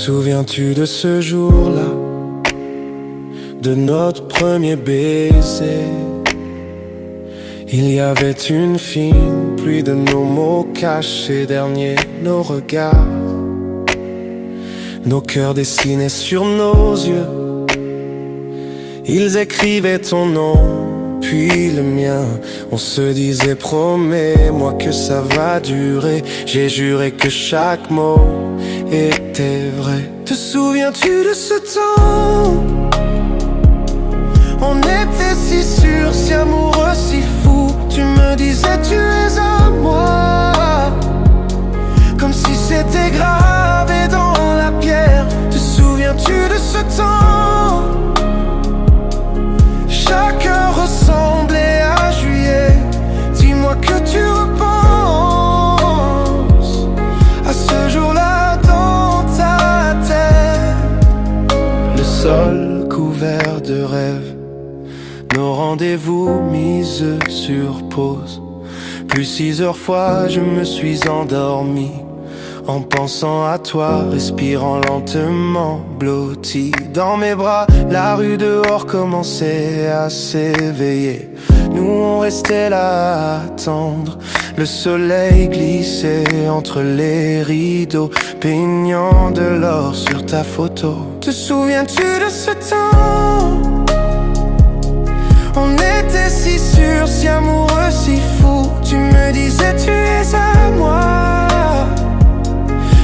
souviens-tu de ce jour-là, de notre premier baiser? Il y avait une fine pluie de nos mots cachés, derniers nos regards, nos cœurs dessinés sur nos yeux. Ils écrivaient ton nom, puis le mien. On se disait promets-moi que ça va durer. J'ai juré que chaque mot était vrai. Te souviens-tu de ce temps? On était si sûrs, si amoureux, si fous. Tu me disais tu es à moi, comme si c'était gravé dans la pierre. Te souviens-tu de ce temps? Chaque heure ressemblait à juillet. Dis-moi que tu repenses à ce jour-là dans ta tête. Le sol couvert de rêves, nos rendez-vous mis sur pause. Plus 6 heures fois je me suis endormi en pensant à toi, respirant lentement, blotti dans mes bras. La rue dehors commençait à s'éveiller. Nous on restait là à attendre. Le soleil glissait entre les rideaux, peignant de l'or sur ta photo. Te souviens-tu de ce temps? On était si sûrs, si amoureux, si fous. Tu me disais tu es à moi,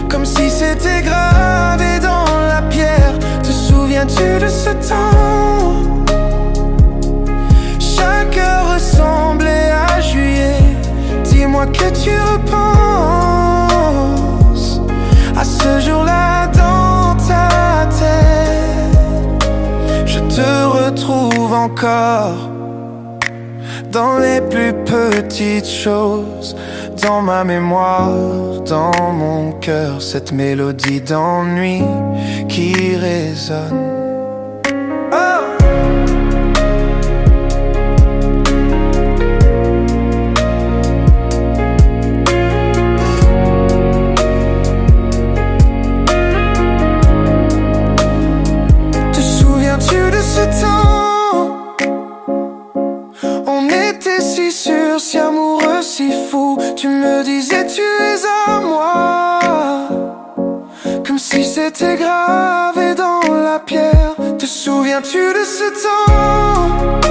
comme si c'était gravé dans la pierre. Te souviens-tu de ce temps? Chaque heure ressemblait à juillet. Dis-moi que tu repenses à ce jour-là dans ta tête. Je te retrouve encore dans les plus petites choses, dans ma mémoire, dans mon cœur, cette mélodie d'ennui qui résonne. Te souviens-tu de ce temps? On était si sûrs, si amoureux, si fous. Tu me disais tu es à moi, comme si c'était gravé dans la pierre. Te souviens-tu de ce temps?